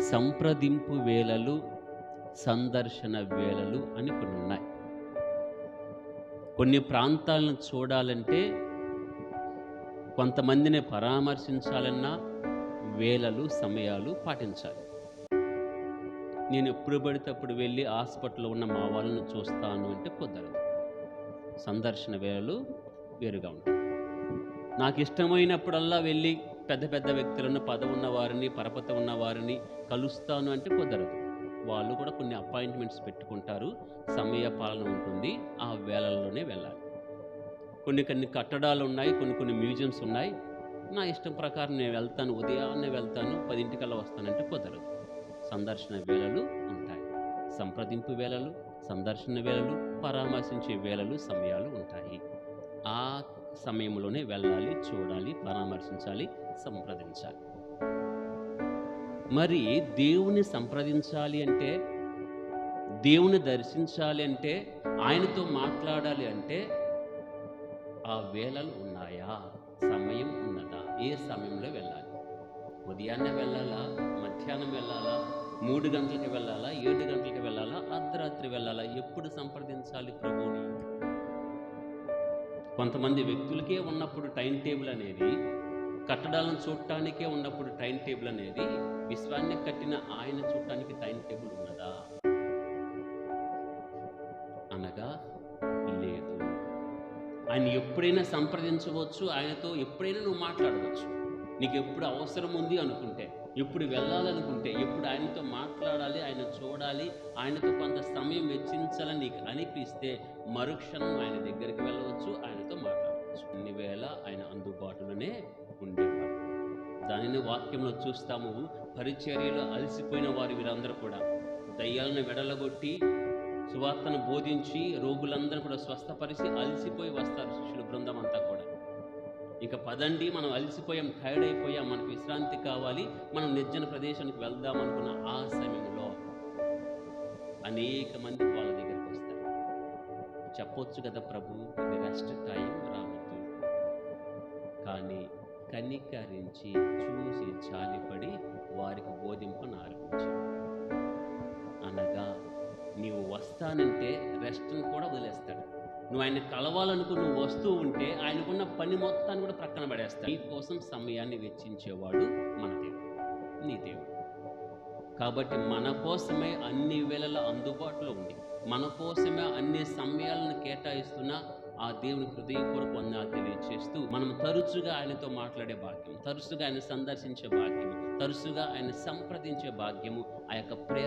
సంప్రదింపు వేళలు, సందర్శన వేళలు అని కొన్ని ఉన్నాయి. కొన్ని ప్రాంతాలను చూడాలంటే, కొంతమందిని పరామర్శించాలన్నా వేళలు, సమయాలు పాటించాలి. నేను ఎప్పుడు పడితే అప్పుడు వెళ్ళి హాస్పిటల్‌లో ఉన్న మా వాళ్ళని చూస్తాను అంటే కుదరదు. సందర్శన వేళలు వేరుగా ఉంటాయి. నాకు ఇష్టమైనప్పుడల్లా వెళ్ళి పెద్ద పెద్ద వ్యక్తులను, పదవున్న వారిని, పరపతి ఉన్న వారిని కలుస్తాను అంటే కుదరదు. వాళ్ళు కూడా కొన్ని అపాయింట్మెంట్స్ పెట్టుకుంటారు. సమయ పాలన ఉంటుంది. ఆ వేళల్లోనే వెళ్ళాలి. కొన్ని కట్టడాలు ఉన్నాయి. కొన్ని మ్యూజియంస్ ఉన్నాయి. నా ఇష్టం ప్రకారం నేను వెళ్తాను. ఉదయాన్నే వెళ్తాను. 10:00కల్లా వస్తానంటే కుదరదు. సందర్శన వేళలు ఉంటాయి. సంప్రదింపు వేళలు, సందర్శన వేళలు, పరామర్శించే వేళలు, సమయాలు ఉంటాయి. ఆ సమయంలోనే వెళ్ళాలి, చూడాలి, పరామర్శించాలి, సంప్రదించాలి. మరి దేవుని సంప్రదించాలి అంటే, దేవుని దర్శించాలి అంటే, ఆయనతో మాట్లాడాలి అంటే ఆ వేళలు ఉన్నాయా? సమయం ఉన్నదా? ఏ సమయంలో వెళ్ళాలి? ఉదయాన్నే వెళ్ళాలా? మధ్యాహ్నం వెళ్ళాలా? 3 గంటలకి వెళ్ళాలా? 7 గంటలకి వెళ్ళాలా? అర్ధరాత్రి వెళ్ళాలా? ఎప్పుడు సంప్రదించాలి ప్రభువుని? కొంతమంది వ్యక్తులకే ఉన్నప్పుడు టైం టేబుల్ అనేది, కట్టడాలను చూడటానికే ఉన్నప్పుడు టైం టేబుల్ అనేది, విశ్వాన్ని కట్టిన ఆయన చూడటానికి టైం టేబుల్ ఉన్నదా? అనగా లేదు. ఆయన ఎప్పుడైనా సంప్రదించవచ్చు. ఆయనతో ఎప్పుడైనా నువ్వు మాట్లాడవచ్చు. నీకు ఎప్పుడు అవసరం ఉంది అనుకుంటే, ఎప్పుడు వెళ్ళాలనుకుంటే, ఎప్పుడు ఆయనతో మాట్లాడాలి, ఆయన చూడాలి, ఆయనతో కొంత సమయం వెచ్చించాలని నీకు అనిపిస్తే మరుక్షణం ఆయన దగ్గరికి వెళ్ళవచ్చు, ఆయనతో మాట్లాడవచ్చు. అన్ని వేళ ఆయన అందుబాటులోనే ఉండేవాడు. దానిని వాక్యంలో చూస్తాము. పరిచర్యలో అలసిపోయిన వారు వీరందరూ కూడా దయ్యాలను వెడలగొట్టి, సువార్తను బోధించి, రోగులందరూ కూడా స్వస్థపరిచి అలసిపోయి వస్తారు శిష్యుల బృందం అంతా కూడా. ఇక పదండి, మనం అలసిపోయాం, టైర్డ్ అయిపోయాం, మనకు విశ్రాంతి కావాలి, మనం నిర్జన ప్రదేశానికి వెళ్దాం అనుకున్న ఆ సమయంలో అనేక మంది వాళ్ళ దగ్గరికి వస్తారు. చెప్పొచ్చు కదా ప్రభు, ఇది రెస్ట్ టైం, రావద్దు. కానీ కనికరించి, చూసి జాలిపడి వారికి బోధింపను ఆరంభించాడు. అనగా నీవు వస్తానంటే రెస్ట్ని కూడా వదిలేస్తాడు. నువ్వు ఆయన కలవాలనుకుని నువ్వు వస్తూ ఉంటే ఆయనకున్న పని మొత్తాన్ని కూడా ప్రక్కన పడేస్తాడు. నీ కోసం సమయాన్ని వెచ్చించేవాడు మన దేవుడు, నీ దేవుడు. కాబట్టి మన కోసమే అన్ని వేళల అందుబాటులో ఉంది, మన కోసమే అన్ని సమయాలను కేటాయిస్తున్న ఆ దేవుని హృదయపూర్వక వందనాలు తెలియజేస్తూ, మనం తరచుగా ఆయనతో మాట్లాడే భాగ్యం, తరచుగా ఆయన సందర్శించే భాగ్యము, తరచుగా ఆయన సంప్రదించే భాగ్యము, ఆ యొక్క ప్రేమ